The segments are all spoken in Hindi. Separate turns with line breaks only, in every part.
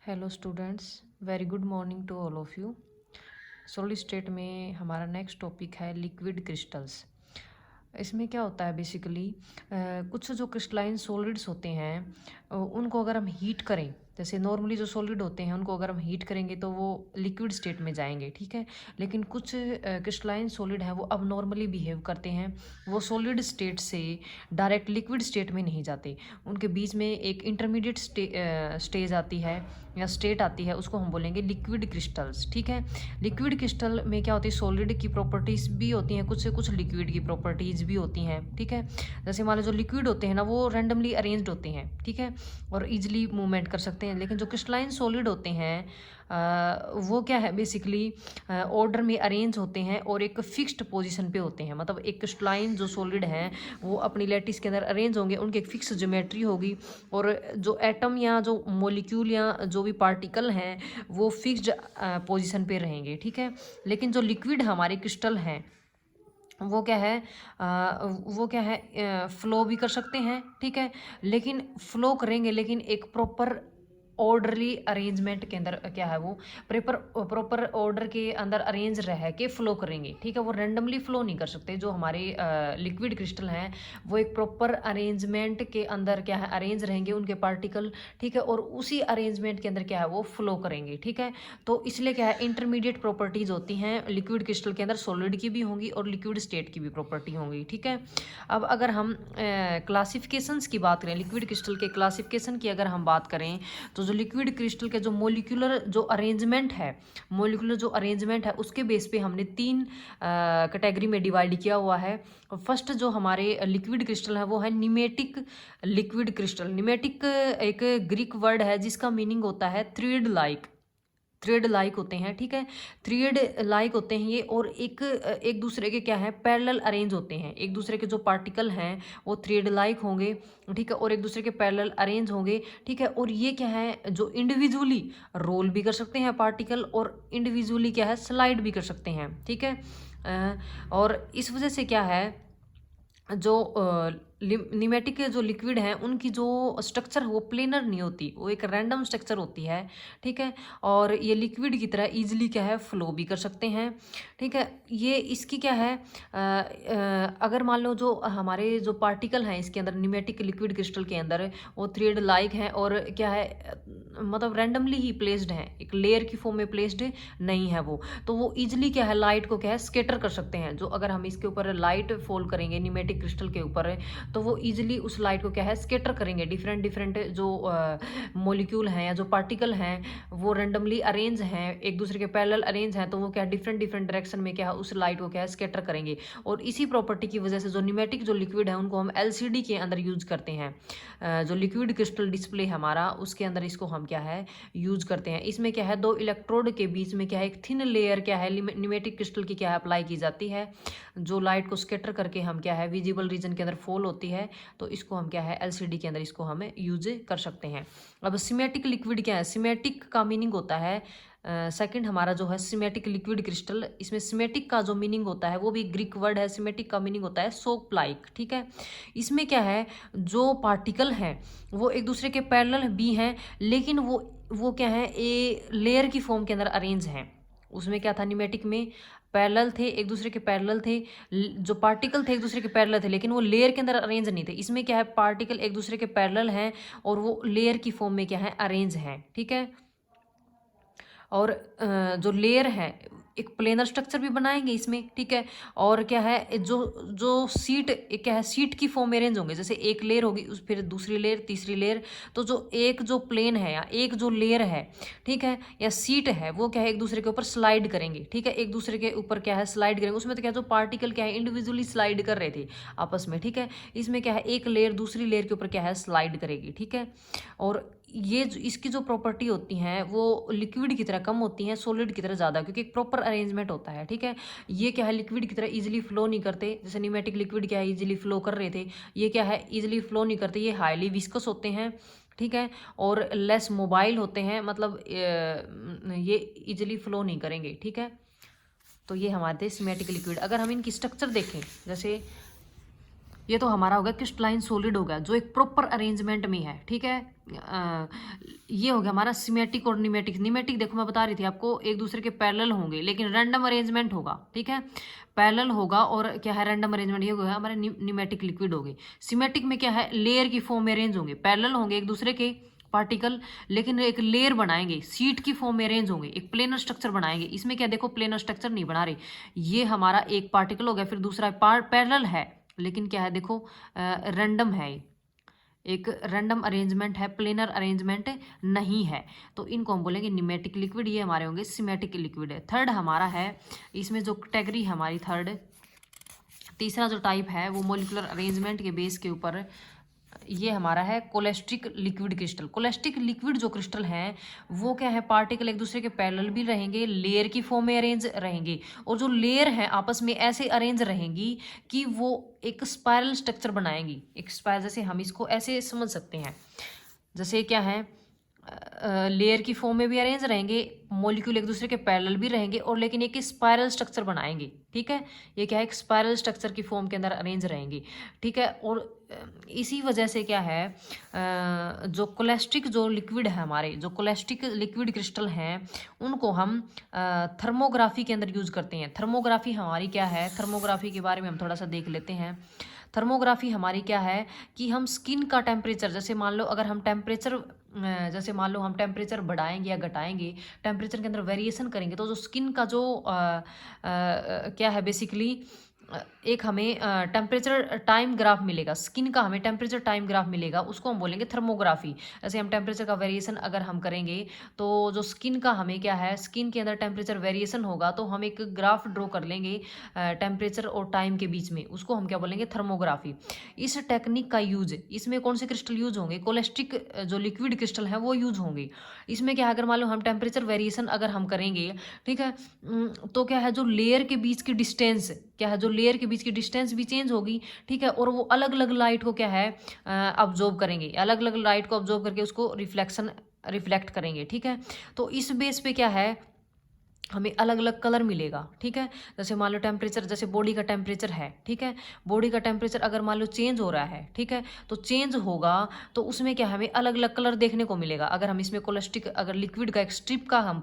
Hello students, very good morning to all of you. Solid state में हमारा नेक्स्ट टॉपिक है लिक्विड क्रिस्टल्स। इसमें क्या होता है बेसिकली, कुछ जो क्रिस्टलाइन सॉलिड्स होते हैं उनको अगर हम हीट करें, जैसे नॉर्मली जो सॉलिड होते हैं उनको अगर हम हीट करेंगे तो वो लिक्विड स्टेट में जाएंगे, ठीक है। लेकिन कुछ क्रिस्टलाइन सॉलिड है वो अब नॉर्मली बिहेव करते हैं, वो सॉलिड स्टेट से डायरेक्ट लिक्विड स्टेट में नहीं जाते। उनके बीच में एक इंटरमीडिएट स्टेज आती है या स्टेट आती है, उसको हम बोलेंगे लिक्विड क्रिस्टल्स, ठीक है। लिक्विड क्रिस्टल में क्या होती है, सॉलिड की प्रॉपर्टीज भी होती हैं, कुछ से कुछ लिक्विड की प्रॉपर्टीज भी होती हैं, ठीक है। जैसे मान लो जो लिक्विड होते हैं ना वो रैंडमली अरेंज्ड होते हैं, ठीक है, और इजिली मूवमेंट कर सकते हैं। लेकिन जो क्रिस्टलाइन सॉलिड होते हैं वो क्या है बेसिकली, ऑर्डर में अरेंज होते हैं और एक फिक्स्ड पोजीशन पे होते हैं। मतलब एक क्रिस्टलाइन जो सॉलिड हैं वो अपनी लैटिस के अंदर अरेंज होंगे, उनकी एक फिक्स ज्योमेट्री होगी, और जो एटम या जो मॉलिक्यूल या जो भी पार्टिकल हैं वो फिक्स्ड पोजीशन पे रहेंगे, ठीक है। लेकिन जो लिक्विड हमारे क्रिस्टल हैं वो क्या है, फ्लो भी कर सकते हैं, ठीक है। लेकिन फ्लो करेंगे लेकिन एक प्रॉपर ऑर्डरली अरेंजमेंट के अंदर क्या है वो प्रॉपर ऑर्डर के अंदर अरेंज रह के फ्लो करेंगे, ठीक है। वो रैंडमली फ्लो नहीं कर सकते। जो हमारे लिक्विड क्रिस्टल हैं वो एक प्रॉपर अरेंजमेंट के अंदर क्या है अरेंज रहेंगे उनके पार्टिकल, ठीक है, और उसी अरेंजमेंट के अंदर क्या है वो फ्लो करेंगे, ठीक है। तो इसलिए क्या है इंटरमीडिएट प्रॉपर्टीज होती हैं लिक्विड क्रिस्टल के अंदर, सॉलिड की भी होंगी और लिक्विड स्टेट की भी प्रॉपर्टी होंगी, ठीक है। अब अगर हम क्लासिफिकेशंस की बात करें, लिक्विड क्रिस्टल के क्लासिफिकेशन की अगर हम बात करें, तो जो लिक्विड क्रिस्टल के जो मोलिकुलर जो अरेंजमेंट है, मोलिकुलर जो अरेंजमेंट है उसके बेस पे हमने तीन कैटेगरी में डिवाइड किया हुआ है। फर्स्ट जो हमारे लिक्विड क्रिस्टल है वो है निमेटिक लिक्विड क्रिस्टल। निमेटिक एक ग्रीक वर्ड है जिसका मीनिंग होता है थ्रेड लाइक, थ्रेड लाइक होते हैं, ठीक है। थ्रेड लाइक होते हैं ये, और एक एक दूसरे के क्या है पैरेलल अरेंज होते हैं। एक दूसरे के जो पार्टिकल हैं वो थ्रेड लाइक होंगे, ठीक है, और एक दूसरे के पैरेलल अरेंज होंगे, ठीक है। और ये क्या है जो इंडिविजुअली रोल भी कर सकते हैं पार्टिकल, और इंडिविजुअली क्या है स्लाइड भी कर सकते हैं, ठीक है। और इस वजह से क्या है जो निमेटिक के जो लिक्विड हैं उनकी जो स्ट्रक्चर है वो प्लेनर नहीं होती, वो एक रैंडम स्ट्रक्चर होती है, ठीक है। और ये लिक्विड की तरह इजीली क्या है फ्लो भी कर सकते हैं, ठीक है। ये इसकी क्या है अगर मान लो जो हमारे जो पार्टिकल हैं इसके अंदर निमेटिक लिक्विड क्रिस्टल के अंदर वो थ्रेड लाइक हैं, और क्या है मतलब रैंडमली ही प्लेस्ड हैं, एक लेयर की फॉर्म में प्लेस्ड नहीं है वो, तो वो इजिली क्या है लाइट को क्या है स्केटर कर सकते हैं। जो अगर हम इसके ऊपर लाइट फॉल करेंगे निमेटिक क्रिस्टल के ऊपर तो वो इजीली उस लाइट को क्या है स्केटर करेंगे। डिफरेंट डिफरेंट जो मॉलिक्यूल हैं या जो पार्टिकल हैं वो रैंडमली अरेंज हैं, एक दूसरे के पैरेलल अरेंज हैं, तो वो क्या डिफरेंट डिफरेंट डायरेक्शन में क्या है उस लाइट को क्या है स्केटर करेंगे। और इसी प्रॉपर्टी की वजह से जो निमेटिक जो लिक्विड है उनको हम एलसीडी के अंदर यूज करते हैं। जो लिक्विड क्रिस्टल डिस्प्ले हमारा उसके अंदर इसको हम क्या है यूज करते हैं। इसमें क्या है दो इलेक्ट्रोड के बीच में क्या है एक थिन लेयर क्या है निमेटिक क्रिस्टल की क्या है अप्लाई की जाती है, जो लाइट को स्केटर करके हम क्या है विजिबल रीजन के अंदर फॉल होती है, तो इसको हम क्या है एलसीडी के अंदर इसको हमें यूज कर सकते हैं। अब सिमेटिक लिक्विड क्या है, सिमेटिक का मीनिंग होता है सेकंड हमारा जो है सिमेटिक लिक्विड क्रिस्टल। इसमें सिमेटिक का जो मीनिंग होता है वो भी ग्रीक वर्ड है, सिमेटिक का मीनिंग होता है सोप लाइक, ठीक है। इसमें क्या है जो पार्टिकल हैं वो एक दूसरे के पैरेलल भी हैं, लेकिन वो क्या है ए लेयर की फॉर्म के अंदर अरेंज हैं। उसमें क्या था निमेटिक में पैरेलल थे, एक दूसरे के पैरेलल थे, जो पार्टिकल थे एक दूसरे के पैरेलल थे, लेकिन वो लेयर के अंदर अरेंज नहीं थे। इसमें क्या है पार्टिकल एक दूसरे के पैरेलल हैं और वो लेयर की फॉर्म में क्या है अरेंज हैं, ठीक है। और जो लेयर है एक प्लेनर स्ट्रक्चर भी बनाएंगे इसमें, ठीक है। और क्या है जो जो सीट क्या है सीट की फॉर्म में अरेंज होंगे, जैसे एक लेयर होगी उस फिर दूसरी लेयर तीसरी लेयर, तो जो एक जो प्लेन है या एक जो लेयर है, ठीक है, या सीट है वो क्या है एक दूसरे के ऊपर स्लाइड करेंगे, ठीक है। एक दूसरे के ऊपर क्या है स्लाइड करेंगे, उसमें तो क्या है जो पार्टिकल क्या है इंडिविजुअली स्लाइड कर रहे थे आपस में, ठीक है। इसमें क्या है एक लेयर दूसरी लेयर के ऊपर क्या है स्लाइड करेगी, ठीक है। और ये इसकी जो प्रॉपर्टी होती हैं वो लिक्विड की तरह कम होती हैं, सॉलिड की तरह ज़्यादा, क्योंकि एक प्रॉपर अरेंजमेंट होता है, ठीक है। ये क्या है लिक्विड की तरह इजीली फ्लो नहीं करते, जैसे निमेटिक लिक्विड क्या है इजीली फ्लो कर रहे थे, ये क्या है इजीली फ्लो नहीं करते, ये हाईली विस्कस होते हैं, ठीक है, और लेस मोबाइल होते हैं, मतलब ये इजीली फ्लो नहीं करेंगे, ठीक है। तो ये हमारे थे सिमेटिक लिक्विड। अगर हम इनकी स्ट्रक्चर देखें, जैसे ये तो हमारा हो गया क्रिस्टलाइन सॉलिड हो गया जो एक प्रॉपर अरेंजमेंट में है, ठीक है। ये हो गया हमारा सिमेटिक और निमेटिक। निमेटिक देखो मैं बता रही थी आपको, एक दूसरे के पैरेलल होंगे लेकिन रैंडम अरेंजमेंट होगा, ठीक है। पैरेलल होगा और क्या है, रैंडम अरेंजमेंट। ये होगा हमारे निमेटिक लिक्विड होंगे। सिमेटिक में क्या है, लेयर की फॉर्म में अरेंज होंगे, पैरेलल होंगे एक दूसरे के पार्टिकल, लेकिन एक लेयर बनाएंगे, सीट की फॉर्म में अरेंज होंगे, एक प्लेनर स्ट्रक्चर बनाएंगे। इसमें क्या देखो, प्लेनर स्ट्रक्चर नहीं बना रहे, ये हमारा एक पार्टिकल हो गया, फिर दूसरा पैरेलल है लेकिन क्या है देखो रैंडम है, एक रैंडम अरेंजमेंट है, प्लेनर अरेंजमेंट नहीं है। तो इनको हम बोलेंगे निमेटिक लिक्विड, ये हमारे होंगे सिमेटिक लिक्विड है। थर्ड हमारा है, इसमें जो कैटेगरी हमारी थर्ड, तीसरा जो टाइप है वो मोलिकुलर अरेंजमेंट के बेस के ऊपर, ये हमारा है कोलेस्ट्रिक लिक्विड क्रिस्टल। कोलेस्ट्रिक लिक्विड जो क्रिस्टल हैं वो क्या है, पार्टिकल एक दूसरे के पैरेलल भी रहेंगे, लेयर की फॉर्म में अरेंज रहेंगे, और जो लेयर हैं आपस में ऐसे अरेंज रहेंगी कि वो एक स्पाइरल स्ट्रक्चर बनाएंगी। एक स्पाइरल, जैसे हम इसको ऐसे समझ सकते हैं, जैसे क्या है, लेयर की फॉर्म में भी अरेंज रहेंगे, मॉलिक्यूल एक दूसरे के पैरेलल भी रहेंगे, और लेकिन एक स्पाइरल स्ट्रक्चर बनाएंगे, ठीक है। ये क्या है, एक स्पाइरल स्ट्रक्चर की फॉर्म के अंदर अरेंज रहेंगे, ठीक है। और इसी वजह से क्या है, जो कोलेस्ट्रिक जो लिक्विड है हमारे, जो कोलेस्ट्रिक लिक्विड क्रिस्टल हैं उनको हम थर्मोग्राफी के अंदर यूज करते हैं। थर्मोग्राफी हमारी क्या है, थर्मोग्राफी के बारे में हम थोड़ा सा देख लेते हैं। थर्मोग्राफी हमारी क्या है कि हम स्किन का टेम्परेचर, जैसे मान लो अगर हम टेम्परेचर, जैसे मान लो हम टेम्परेचर बढ़ाएंगे या घटाएंगे, टेम्परेचर के अंदर वेरिएशन करेंगे, तो जो स्किन का जो क्या है बेसिकली, एक हमें टेम्परेचर टाइम ग्राफ मिलेगा, स्किन का हमें टेम्परेचर टाइम ग्राफ मिलेगा, उसको हम बोलेंगे थर्मोग्राफी। जैसे हम टेम्परेचर का वेरिएशन अगर हम करेंगे तो जो स्किन का हमें क्या है, स्किन के अंदर टेम्परेचर वेरिएशन होगा तो हम एक ग्राफ ड्रॉ कर लेंगे टेम्परेचर और टाइम के बीच में, उसको हम क्या बोलेंगे, थर्मोग्राफी। इस टेक्निक का यूज, इसमें कौन से क्रिस्टल यूज होंगे, कोलेस्ट्रिक जो लिक्विड क्रिस्टल है वो यूज होंगे। इसमें क्या है, अगर मान लो हम टेम्परेचर वेरिएशन अगर हम करेंगे, ठीक है, तो क्या है, जो लेयर के बीच की डिस्टेंस, क्या है, जो लेयर के बीच की डिस्टेंस भी चेंज होगी, ठीक है, और वो अलग अलग लाइट को क्या है अब्जॉर्ब करेंगे, अलग अलग लाइट को अब्जॉर्ब करके उसको रिफ्लेक्ट करेंगे, ठीक है। तो इस बेस पे क्या है, हमें अलग अलग कलर मिलेगा, ठीक है। जैसे मान लो टेम्परेचर, जैसे बॉडी का टेम्परेचर है, ठीक है, बॉडी का टेम्परेचर अगर मान लो चेंज हो रहा है, ठीक है, तो चेंज होगा तो उसमें क्या हमें अलग अलग कलर देखने को मिलेगा। अगर हम इसमें कोलेस्ट्रिक, अगर लिक्विड का एक स्ट्रिप का हम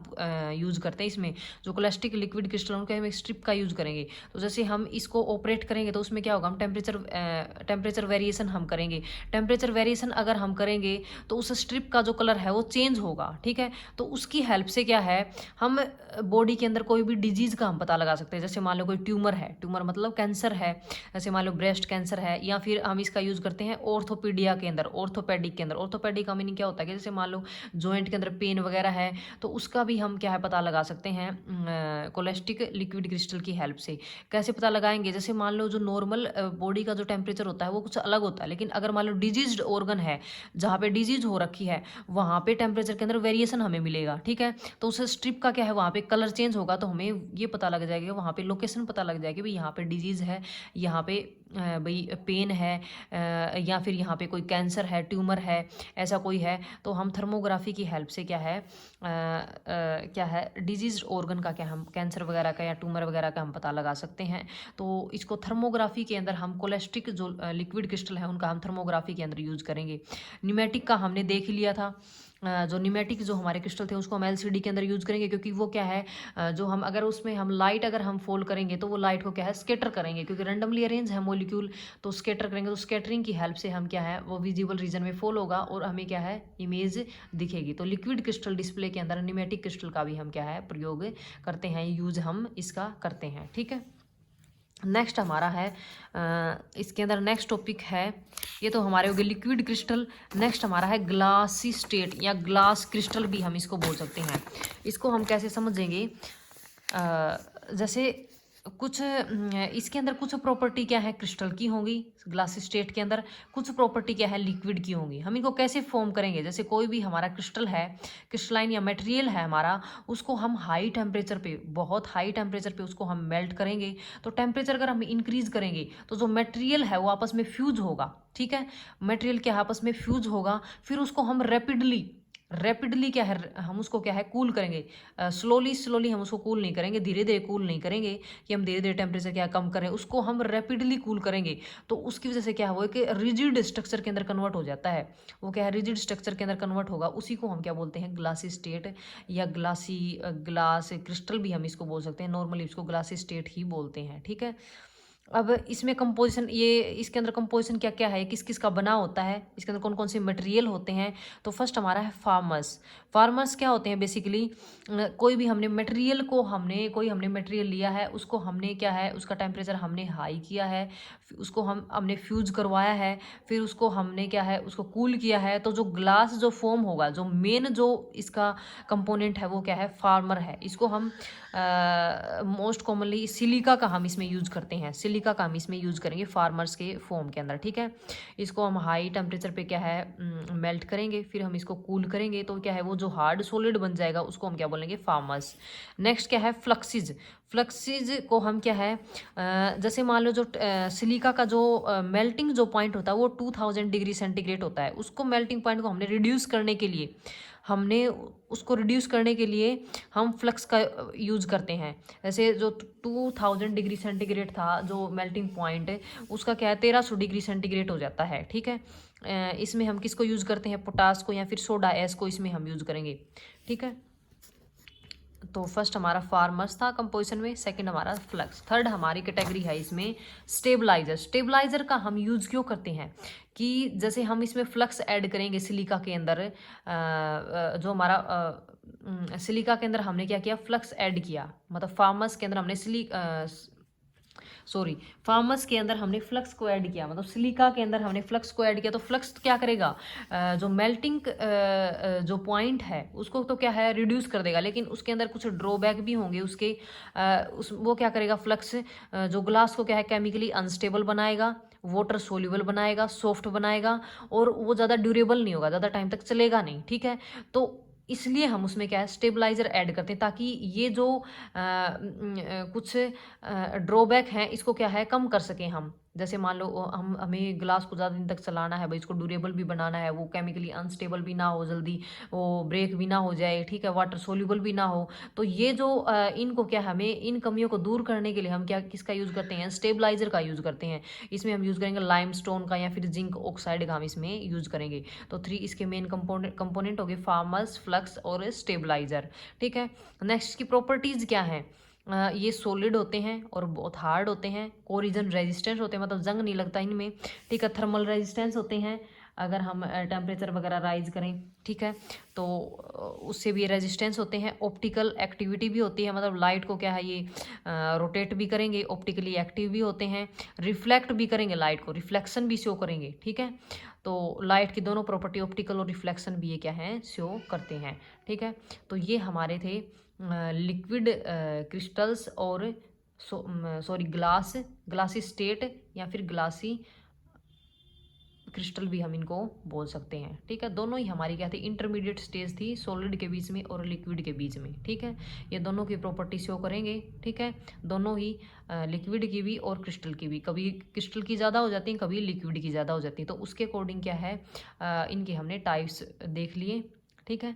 यूज़ करते हैं, इसमें जो कोलेस्ट्रिक लिक्विड क्रिस्टल उनके हम एक स्ट्रिप का यूज़ करेंगे, तो जैसे हम इसको ऑपरेट करेंगे तो उसमें क्या होगा, हम टेम्परेचर वेरिएशन हम करेंगे, टेम्परेचर वेरिएशन अगर हम करेंगे तो उस स्ट्रिप का जो कलर है वो चेंज होगा, ठीक है। तो उसकी हेल्प से क्या है, हम बॉडी के अंदर कोई भी डिजीज का हम पता लगा सकते हैं। जैसे मान लो कोई ट्यूमर है, ट्यूमर मतलब कैंसर है, जैसे मान लो ब्रेस्ट कैंसर है, या फिर हम इसका यूज करते हैं ऑर्थोपीडिया के अंदर, ऑर्थोपेडिक के अंदर। ऑर्थोपेडिक का मीनिंग क्या होता है कि जैसे मान लो जॉइंट के अंदर पेन वगैरह है तो उसका भी हम क्या है पता लगा सकते हैं कोलेस्ट्रिक लिक्विड क्रिस्टल की हेल्प से। कैसे पता लगाएंगे, जैसे मान लो जो नॉर्मल बॉडी का जो टेम्परेचर होता है वो कुछ अलग होता है, लेकिन अगर मान लो डिजीज्ड ऑर्गन है, जहाँ पे डिजीज हो रखी है, वहाँ पे टेम्परेचर के अंदर वेरिएशन हमें मिलेगा, ठीक है। तो उस स्ट्रिप का क्या है, वहाँ पे कलर चेंज होगा तो हमें ये पता लग जाएगा, वहाँ पे लोकेशन पता लग जाएगी भाई यहाँ पे डिजीज़ है, यहाँ पे भाई पेन है, या फिर यहाँ पे कोई कैंसर है, ट्यूमर है, ऐसा कोई है। तो हम थर्मोग्राफी की हेल्प से क्या है क्या है डिजीज ऑर्गन का, क्या हम कैंसर वगैरह का या ट्यूमर वगैरह का हम पता लगा सकते हैं। तो इसको थर्मोग्राफी के अंदर हम कोलेस्ट्रिक जो लिक्विड क्रिस्टल है उनका हम थर्मोग्राफी के अंदर यूज़ करेंगे। न्यूमेटिक का हमने देख लिया था, जो न्यूमेटिक जो हमारे क्रिस्टल थे उसको हम एलसीडी के अंदर यूज़ करेंगे, क्योंकि वो क्या है जो हम अगर उसमें हम लाइट अगर हम फॉल करेंगे तो वो लाइट को क्या है स्केटर करेंगे, क्योंकि रैंडमली अरेंज है मॉलिक्यूल, तो स्केटर करेंगे, तो स्केटरिंग की हेल्प से हम क्या है वो विजिबल रीजन में फॉल होगा और हमें क्या है इमेज दिखेगी। तो लिक्विड क्रिस्टल डिस्प्ले के अंदर न्यूमेटिक क्रिस्टल का भी हम क्या है प्रयोग करते हैं, यूज हम इसका करते हैं, ठीक है। नेक्स्ट हमारा है इसके अंदर नेक्स्ट टॉपिक है, ये तो हमारे हो गए लिक्विड क्रिस्टल। नेक्स्ट हमारा है ग्लासी स्टेट या ग्लास क्रिस्टल भी हम इसको बोल सकते हैं। इसको हम कैसे समझेंगे, जैसे कुछ इसके अंदर कुछ प्रॉपर्टी क्या है क्रिस्टल की होंगी, ग्लासी स्टेट के अंदर कुछ प्रॉपर्टी क्या है लिक्विड की होंगी। हम इनको कैसे फॉर्म करेंगे, जैसे कोई भी हमारा क्रिस्टल है, क्रिस्टलाइन या मटेरियल है हमारा, उसको हम हाई टेम्परेचर पे, बहुत हाई टेम्परेचर पे उसको हम मेल्ट करेंगे। तो टेम्परेचर अगर हम इंक्रीज करेंगे तो जो मटेरियल है वो आपस में फ्यूज होगा, ठीक है, मटेरियल क्या आपस में फ्यूज होगा, फिर उसको हम रैपिडली रैपिडली क्या है, हम उसको क्या है कूल करेंगे, स्लोली स्लोली हम उसको कूल नहीं करेंगे, धीरे धीरे कूल नहीं करेंगे कि हम धीरे धीरे टेम्परेचर क्या कम करें, उसको हम रैपिडली कूल करेंगे। तो उसकी वजह से क्या हुआ कि रिजिड स्ट्रक्चर के अंदर कन्वर्ट हो जाता है, वो क्या है रिजिड स्ट्रक्चर के अंदर कन्वर्ट होगा, उसी को हम क्या बोलते हैं ग्लासी स्टेट या ग्लास क्रिस्टल भी हम इसको बोल सकते हैं, नॉर्मली इसको ग्लासी स्टेट ही बोलते हैं। ठीक है, अब इसमें कंपोजिशन, ये इसके अंदर कंपोजिशन क्या क्या है, किस किस का बना होता है, इसके अंदर कौन कौन से मटेरियल होते हैं। तो फर्स्ट हमारा है फार्मर्स। फार्मर्स क्या होते हैं बेसिकली, कोई भी हमने मटेरियल को हमने मटेरियल लिया है, उसको हमने क्या है उसका टेम्परेचर हमने हाई किया है, उसको हमने फ्यूज करवाया है, फिर उसको हमने क्या है उसको कूल किया है, तो जो ग्लास जो फॉर्म होगा, जो मेन जो इसका कंपोनेंट है वो क्या है फार्मर है। इसको हम मोस्ट कॉमनली सिलिका का हम इसमें यूज करते हैं, सिलिका का हम इसमें यूज करेंगे फार्मर्स के फॉर्म के अंदर। ठीक है, इसको हम हाई टेम्परेचर पे क्या है मेल्ट करेंगे, फिर हम इसको कूल करेंगे, तो क्या है वो जो हार्ड सॉलिड बन जाएगा उसको हम क्या बोलेंगे फार्मर्स। नेक्स्ट क्या है फ्लक्सिज। फ्लक्सिज को हम क्या है जैसे मान लो जो सिलिका का जो मेल्टिंग जो पॉइंट होता है वो 2000 डिग्री सेंटीग्रेड होता है, उसको मेल्टिंग पॉइंट को हमने रिड्यूस करने के लिए हम फ्लक्स का यूज करते हैं। जैसे जो 2000 डिग्री सेंटीग्रेड था जो मेल्टिंग पॉइंट, उसका क्या है 1300 डिग्री सेंटीग्रेड हो जाता है। ठीक है, इसमें हम किसको यूज करते हैं पोटास को या फिर सोडा एस को इसमें हम यूज करेंगे। ठीक है, तो फर्स्ट हमारा फार्मर्स था कंपोजिशन में, सेकंड हमारा फ्लक्स, थर्ड हमारी कैटेगरी है इसमें स्टेबलाइजर। स्टेबलाइजर का हम यूज़ क्यों करते हैं कि जैसे हम इसमें फ्लक्स ऐड करेंगे सिलिका के अंदर, जो हमारा सिलिका के अंदर हमने क्या किया फ्लक्स ऐड किया, मतलब फार्मर्स के अंदर हमने फार्मर्स के अंदर हमने फ्लक्स को ऐड किया, मतलब सिलिका के अंदर हमने फ्लक्स को ऐड किया, तो फ्लक्स क्या करेगा जो मेल्टिंग जो पॉइंट है उसको तो क्या है रिड्यूस कर देगा, लेकिन उसके अंदर कुछ ड्रॉबैक भी होंगे उसके, वो क्या करेगा फ्लक्स जो ग्लास को क्या है केमिकली अनस्टेबल बनाएगा, वाटर सोल्यूबल बनाएगा, सॉफ्ट बनाएगा, और वो ज़्यादा ड्यूरेबल नहीं होगा, ज़्यादा टाइम तक चलेगा नहीं। ठीक है, तो इसलिए हम उसमें क्या है स्टेबलाइजर ऐड करते हैं, ताकि ये जो कुछ ड्रॉबैक हैं इसको क्या है कम कर सकें हम। जैसे मान लो हमें ग्लास को ज़्यादा दिन तक चलाना है भाई, इसको ड्यूरेबल भी बनाना है, वो केमिकली अनस्टेबल भी ना हो, जल्दी वो ब्रेक भी ना हो जाए, ठीक है, वाटर सोल्यूबल भी ना हो। तो ये जो इनको क्या हमें इन कमियों को दूर करने के लिए हम क्या किसका यूज़ करते हैं स्टेबलाइजर का यूज़ करते हैं। इसमें हम यूज़ करेंगे लाइमस्टोन का या फिर जिंक ऑक्साइड का हम इसमें यूज़ करेंगे। तो 3 इसके मेन कंपोनेंट हो गए फार्मर्स, फ्लक्स और स्टेबलाइजर। ठीक है, नेक्स्ट की प्रॉपर्टीज़ क्या है, ये सॉलिड होते हैं और बहुत हार्ड होते हैं, कोरिजन रेजिस्टेंस होते हैं, मतलब जंग नहीं लगता इनमें। ठीक है, थर्मल रेजिस्टेंस होते हैं, अगर हम टेम्परेचर वगैरह राइज करें, ठीक है, तो उससे भी रेजिस्टेंस होते हैं। ऑप्टिकल एक्टिविटी भी होती है, मतलब लाइट को क्या है ये रोटेट भी करेंगे, ऑप्टिकली एक्टिव भी होते हैं, रिफ्लेक्ट भी करेंगे, लाइट को रिफ्लेक्शन भी शो करेंगे। ठीक है, तो लाइट की दोनों प्रॉपर्टी ऑप्टिकल और रिफ्लेक्शन भी ये क्या है शो करते हैं। ठीक है, तो ये हमारे थे लिक्विड क्रिस्टल्स और ग्लासी स्टेट या फिर ग्लासी क्रिस्टल भी हम इनको बोल सकते हैं। ठीक है, दोनों ही हमारी क्या थी इंटरमीडिएट स्टेज थी सॉलिड के बीच में और लिक्विड के बीच में। ठीक है, ये दोनों की प्रॉपर्टी शो करेंगे। ठीक है, दोनों ही लिक्विड की भी और क्रिस्टल की भी, कभी क्रिस्टल की ज़्यादा हो जाती है, कभी लिक्विड की ज़्यादा हो जाती है, तो उसके अकॉर्डिंग क्या है इनके हमने टाइप्स देख लिए। ठीक है,